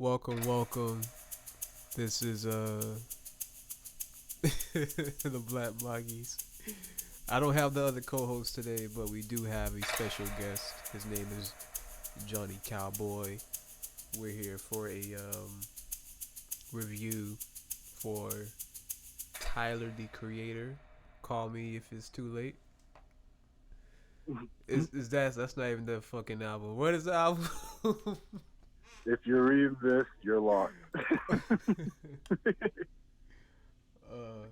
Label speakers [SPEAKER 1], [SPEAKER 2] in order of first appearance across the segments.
[SPEAKER 1] Welcome. This is the Black Magis. I don't have the other co-host today, but we do have a special guest. His name is Johnny Cowboy. We're here for a review for Tyler the Creator. Call me if it's too late. Is that's not even the fucking album. What is the album?
[SPEAKER 2] If you read this, you're lost.
[SPEAKER 1] uh,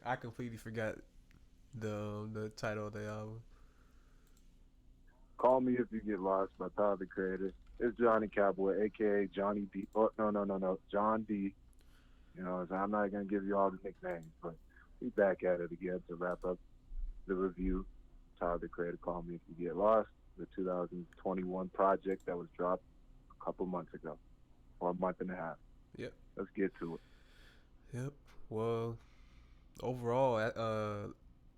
[SPEAKER 1] I completely forgot the title of the album.
[SPEAKER 2] Call Me If You Get Lost by Tyler the Creator. It's Johnny Cowboy, aka Johnny D. Oh, no, John D. You know, so I'm not gonna give you all the nicknames, but we back at it again to wrap up the review. Tyler the Creator, Call Me If You Get Lost, the 2021 project that was dropped a couple months ago, or a month and a half.
[SPEAKER 1] Yep.
[SPEAKER 2] Let's get to it.
[SPEAKER 1] Yep. Well, overall,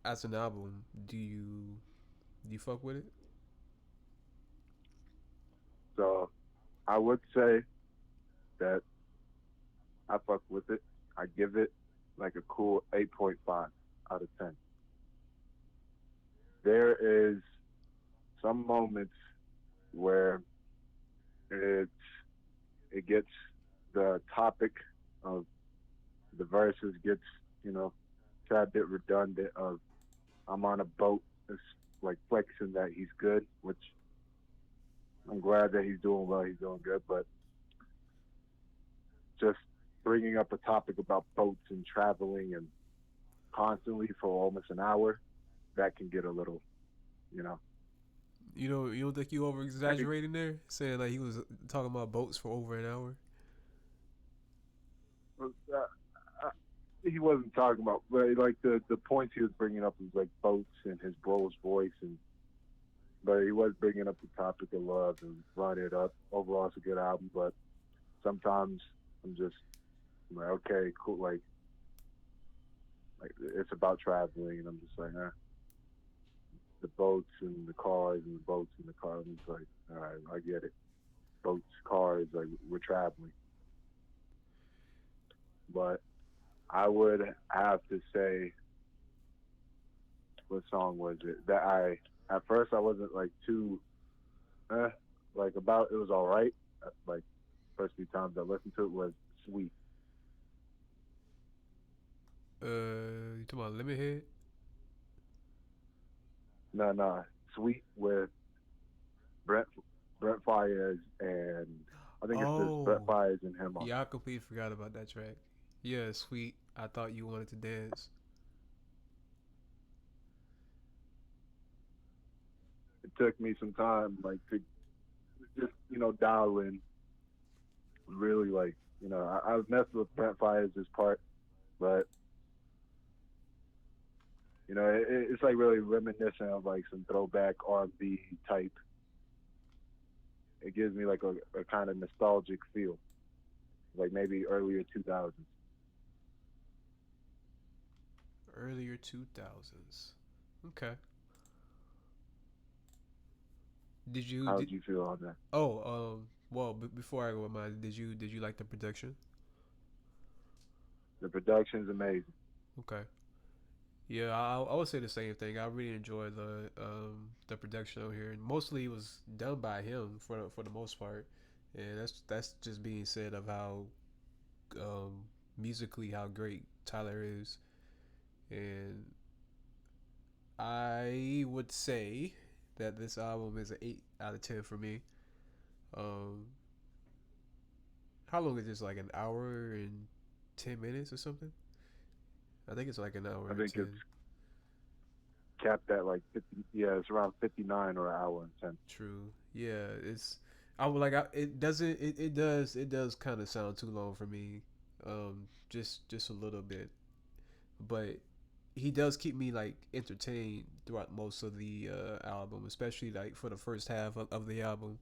[SPEAKER 1] as an album, do you fuck with it?
[SPEAKER 2] So I would say that I fuck with it. I give it like a cool 8.5 out of 10. There is some moments where it's it gets the topic of the verses gets, you know, a tad bit redundant of I'm on a boat. It's like flexing that he's good, which I'm glad that he's doing well, he's doing good, but just bringing up a topic about boats and traveling and constantly for almost an hour, that can get a little, you know,
[SPEAKER 1] You don't think you over
[SPEAKER 2] that could,
[SPEAKER 1] exaggerating there, saying like he was talking about boats for over an hour?
[SPEAKER 2] he wasn't talking about, but like the points he was bringing up was like boats and his bro's voice, and but he was bringing up the topic of love and brought it up. Overall, it's a good album, but sometimes I'm just I'm like, okay, cool, like it's about traveling, and I'm just like, the boats and the cars and the boats and the cars. And it's like, all right, I get it. Boats, cars, like we're traveling. But I would have to say, what song was it that at first I wasn't like too, eh, like about it was all right. Like first few times I listened to it was Sweet.
[SPEAKER 1] You talking about Lemonhead?
[SPEAKER 2] No, Sweet with Brent Brent Fires and I think it's just Brent
[SPEAKER 1] Oh,
[SPEAKER 2] Fires and him on
[SPEAKER 1] yeah, I completely forgot about that track. Yeah, sweet. I thought you wanted to dance.
[SPEAKER 2] it. It took me some time like to just dial in really like I was messing with Brent Fires this part, but it's like really reminiscent of like some throwback R&B type. It gives me like a kind of nostalgic feel, like maybe earlier 2000s.
[SPEAKER 1] Earlier 2000s. Okay. Did you
[SPEAKER 2] How
[SPEAKER 1] did
[SPEAKER 2] would you feel on that?
[SPEAKER 1] Oh, well, before I go with mine, did you like the production?
[SPEAKER 2] The production's amazing.
[SPEAKER 1] Okay. Yeah, I would say the same thing. I really enjoyed the production on here, and mostly it was done by him for the most part, and that's just being said of how um, musically how great Tyler is, and I would say that this album is an 8 out of 10 for me. Um, how long is this? Like an hour and 10 minutes or something? I think it's like an hour
[SPEAKER 2] I
[SPEAKER 1] and
[SPEAKER 2] think it's
[SPEAKER 1] ten.
[SPEAKER 2] capped at like 50. Yeah, it's around 59 or an hour and 10.
[SPEAKER 1] True. Yeah, it's. I would like. It doesn't. It does. It does kind of sound too long for me. Just a little bit, but he does keep me like entertained throughout most of the album, especially like for the first half of the album.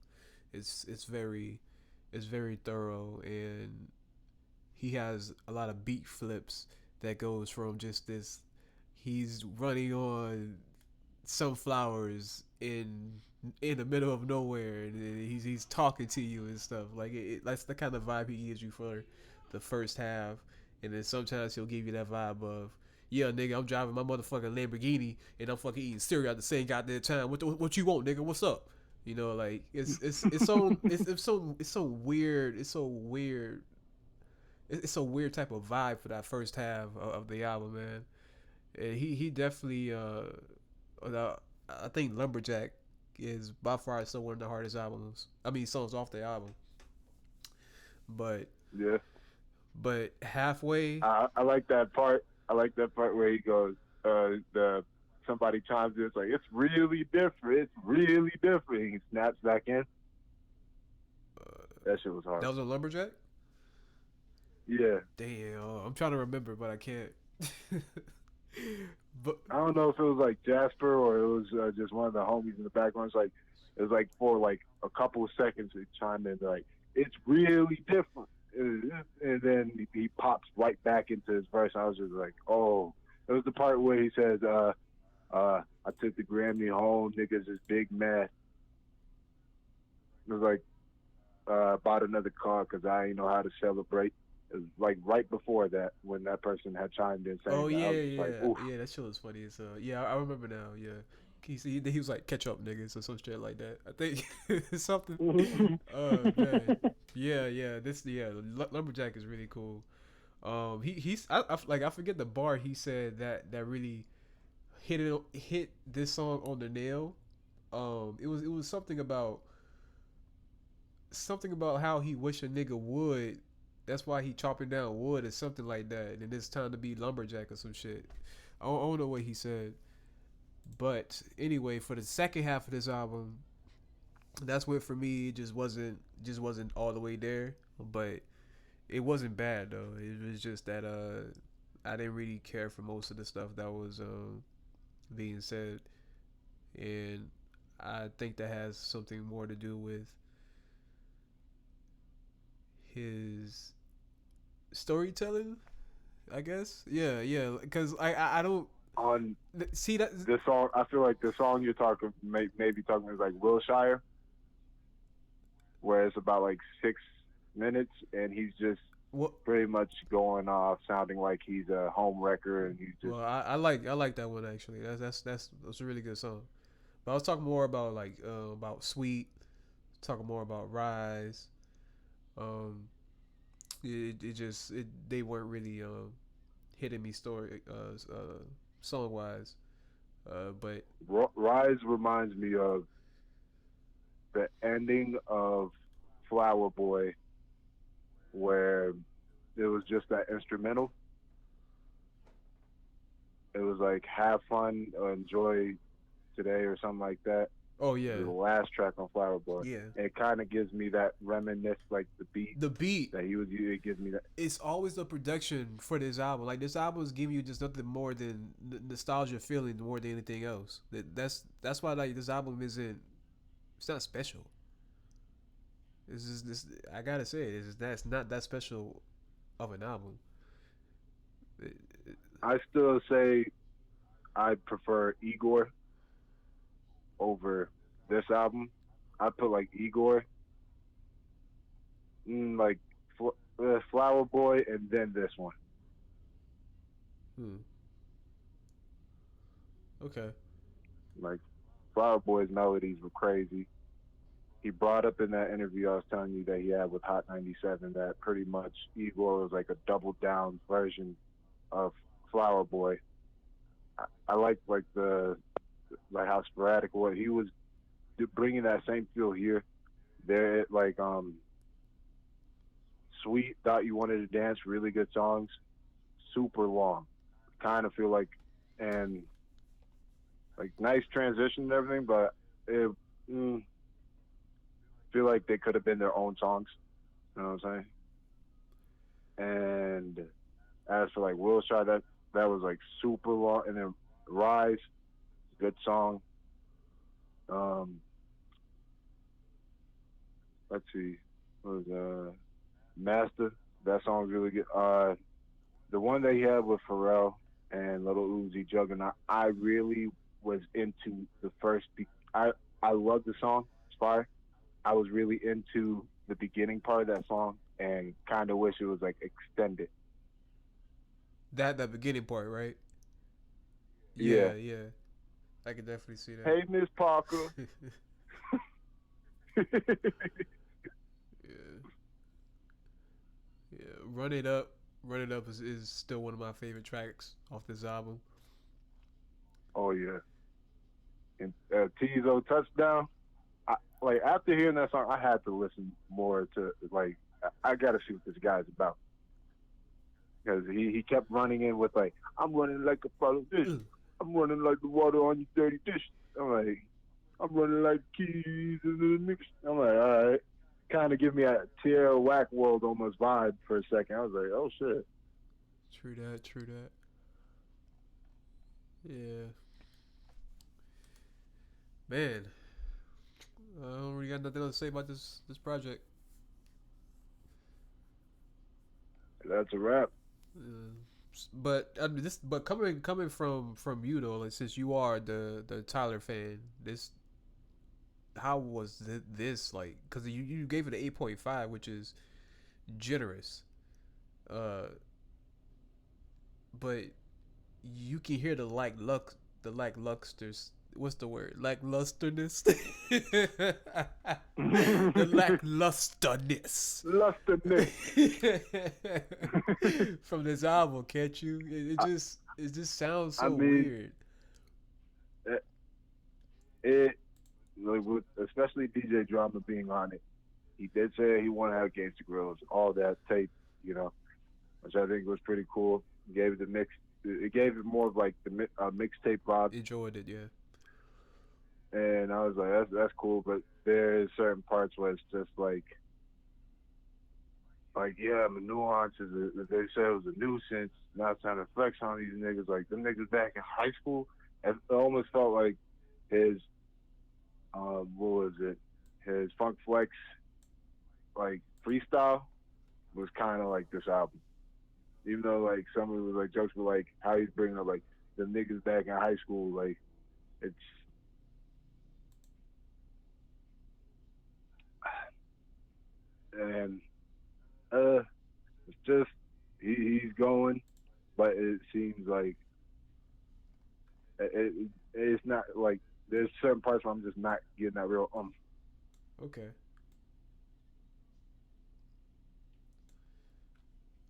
[SPEAKER 1] It's very it's very thorough, and he has a lot of beat flips that goes from just this. He's running on sunflowers in in the middle of nowhere, and he's talking to you and stuff. Like that's the kind of vibe he gives you for the first half, and then sometimes he'll give you that vibe of, yeah, nigga, I'm driving my motherfucking Lamborghini and I'm fucking eating cereal at the same goddamn time. What you want, nigga? What's up? You know, like it's so weird. It's so weird. It's a weird type of vibe for that first half of the album, man. And he definitely I think Lumberjack is by far still one of the hardest albums. I mean songs off the album. But
[SPEAKER 2] Yeah,
[SPEAKER 1] halfway.
[SPEAKER 2] I like that part. I like that part where he goes, the somebody chimes in, it's like it's really different. It's really different. He snaps back in. That shit was
[SPEAKER 1] That
[SPEAKER 2] hard.
[SPEAKER 1] was a Lumberjack.
[SPEAKER 2] Yeah,
[SPEAKER 1] Damn, I'm trying to remember, but I can't. but
[SPEAKER 2] I don't know if it was like Jasper or it was just one of the homies in the background. It's like it was like for like a couple of seconds he chimed in like it's really different, and then he pops right back into his verse. I was just like, oh, it was the part where he says, I took the Grammy home, niggas is big mad. It was like bought another car because I ain't know how to celebrate. It was like right before that when that person had chimed in
[SPEAKER 1] oh
[SPEAKER 2] saying that. I
[SPEAKER 1] yeah,
[SPEAKER 2] was just like,
[SPEAKER 1] yeah,
[SPEAKER 2] oof.
[SPEAKER 1] yeah. That shit was funny as yeah. I remember now. Yeah, he was like catch up niggas or some shit like that. I think something. Oh man, yeah, yeah. This yeah, Lumberjack is really cool. He's like I forget the bar he said that really hit this song on the nail. It was something about how he wish a nigga would. That's why he chopping down wood or something like that. And it's time to be lumberjack or some shit. I don't know what he said, but anyway, for the second half of this album, that's what for me just wasn't all the way there. But it wasn't bad though. It was just that I didn't really care for most of the stuff that was being said, and I think that has something more to do with his storytelling. I guess. Yeah, yeah. Because I don't
[SPEAKER 2] On
[SPEAKER 1] see that.
[SPEAKER 2] this song, I feel like the song you're talking, maybe talking is like Wilshire, where it's about like 6 minutes, and he's just
[SPEAKER 1] What?
[SPEAKER 2] pretty much going off, sounding like he's a home wrecker, and he's just
[SPEAKER 1] Well, I like that one actually. That's a really good song. But I was talking more about like about Sweet, talking more about Rise. Um, it just they weren't really hitting me story song wise. But
[SPEAKER 2] Rise reminds me of the ending of Flower Boy, where it was just that instrumental. It was like have fun or enjoy today or something like that.
[SPEAKER 1] oh
[SPEAKER 2] The
[SPEAKER 1] yeah,
[SPEAKER 2] last track on Flower Boy.
[SPEAKER 1] yeah.
[SPEAKER 2] And it kind of gives me that reminisce, like the beat
[SPEAKER 1] The beat,
[SPEAKER 2] that he was using. It gives me that.
[SPEAKER 1] it's always the production for this album. Like this album is giving you just nothing more than nostalgia feeling more than anything else. That's why like this album isn't. It's not special. This is this. I gotta say, that's not that special of an album. It-
[SPEAKER 2] I still say I prefer Igor over this album. I put like Igor, like Flower Boy, and then this one.
[SPEAKER 1] hmm. Okay.
[SPEAKER 2] Like Flower Boy's melodies were crazy. He brought up in that interview I was telling you that he had with Hot 97 that pretty much Igor was like a double down version of Flower Boy. I like the like how sporadic what he was bringing that same feel here. There like Sweet Thought You Wanted to Dance, really good songs, super long. Kind of feel like and like nice transition and everything, but it feel like they could have been their own songs. You know what I'm saying? And as for like Wilshire, that was like super long. And then Rise, good song. Um, let's see, what was Master? That song's really good. The one that he had with Pharrell and Little Uzi Juggernaut, I really was into the first. I love the song. It's fire. I was really into the beginning part of that song and kind of wish it was like extended.
[SPEAKER 1] That beginning part, right?
[SPEAKER 2] Yeah.
[SPEAKER 1] Yeah, yeah. I can definitely see that.
[SPEAKER 2] Hey, Miss Parker.
[SPEAKER 1] Yeah, yeah. Run It Up. Run It Up is still one of my favorite tracks off this album.
[SPEAKER 2] Oh yeah. And Tizo touchdown. Like after hearing that song, I had to listen more to like I got to see what this guy's about because he kept running in with like I'm running like a politician. I'm running like the water on your dirty dish. I'm like I'm running like keys in the mix. I'm like all right. Kind of give me a Tierra Whack World almost vibe for a second. I was like, oh shit.
[SPEAKER 1] True that. True that. Yeah, man. I don't really got nothing else to say about this project.
[SPEAKER 2] That's a wrap.
[SPEAKER 1] Uh, but I mean, this but coming from you though, like since you are the Tyler fan, this how was this like? Because you gave it an 8.5, which is generous. Uh, but you can hear the lacklusters. What's the word? Lacklusterness. The lacklusterness
[SPEAKER 2] Lusterness.
[SPEAKER 1] from this album, can't you? It just sounds
[SPEAKER 2] I
[SPEAKER 1] so
[SPEAKER 2] mean,
[SPEAKER 1] weird.
[SPEAKER 2] it, it like with especially DJ Drama being on it. He did say he wanted to have Gangsta Grills, all that tape, you know, which I think was pretty cool. He gave it the mix. It gave it more of like the mixtape vibe,
[SPEAKER 1] Enjoyed it, yeah.
[SPEAKER 2] and I was like, that's cool. But there is certain parts where it's just like yeah, the nuances. They said it was a nuisance. Not trying to flex on these niggas. Like them niggas back in high school, it almost felt like his what was it? His Funk Flex like freestyle was kind of like this album. Even though like some of it was like jokes, but like how he's bringing up like the niggas back in high school, like it's and it's just he's going, but it seems like it's not like there's certain parts where I'm just not getting that real
[SPEAKER 1] Okay.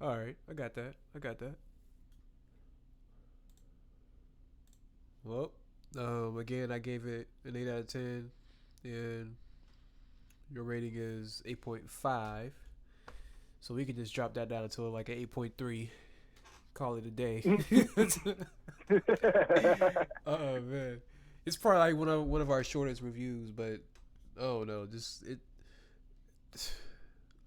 [SPEAKER 1] All right. I got that. I got that. Well, again, I gave it an 8 out of 10, and your rating is 8.5. So we can just drop that down to like an 8.3. Call it a day. Oh man, it's probably like one of our shortest reviews, but oh no, just it.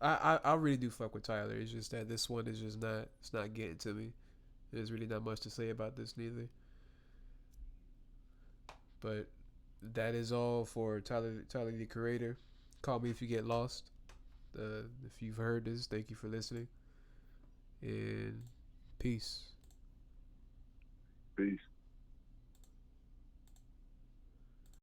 [SPEAKER 1] I really do fuck with Tyler. It's just that this one is just not. It's not getting to me. There's really not much to say about this neither. But that is all for Tyler the Creator. Call me if you get lost. If you've heard this, thank you for listening, and peace.
[SPEAKER 2] Peace.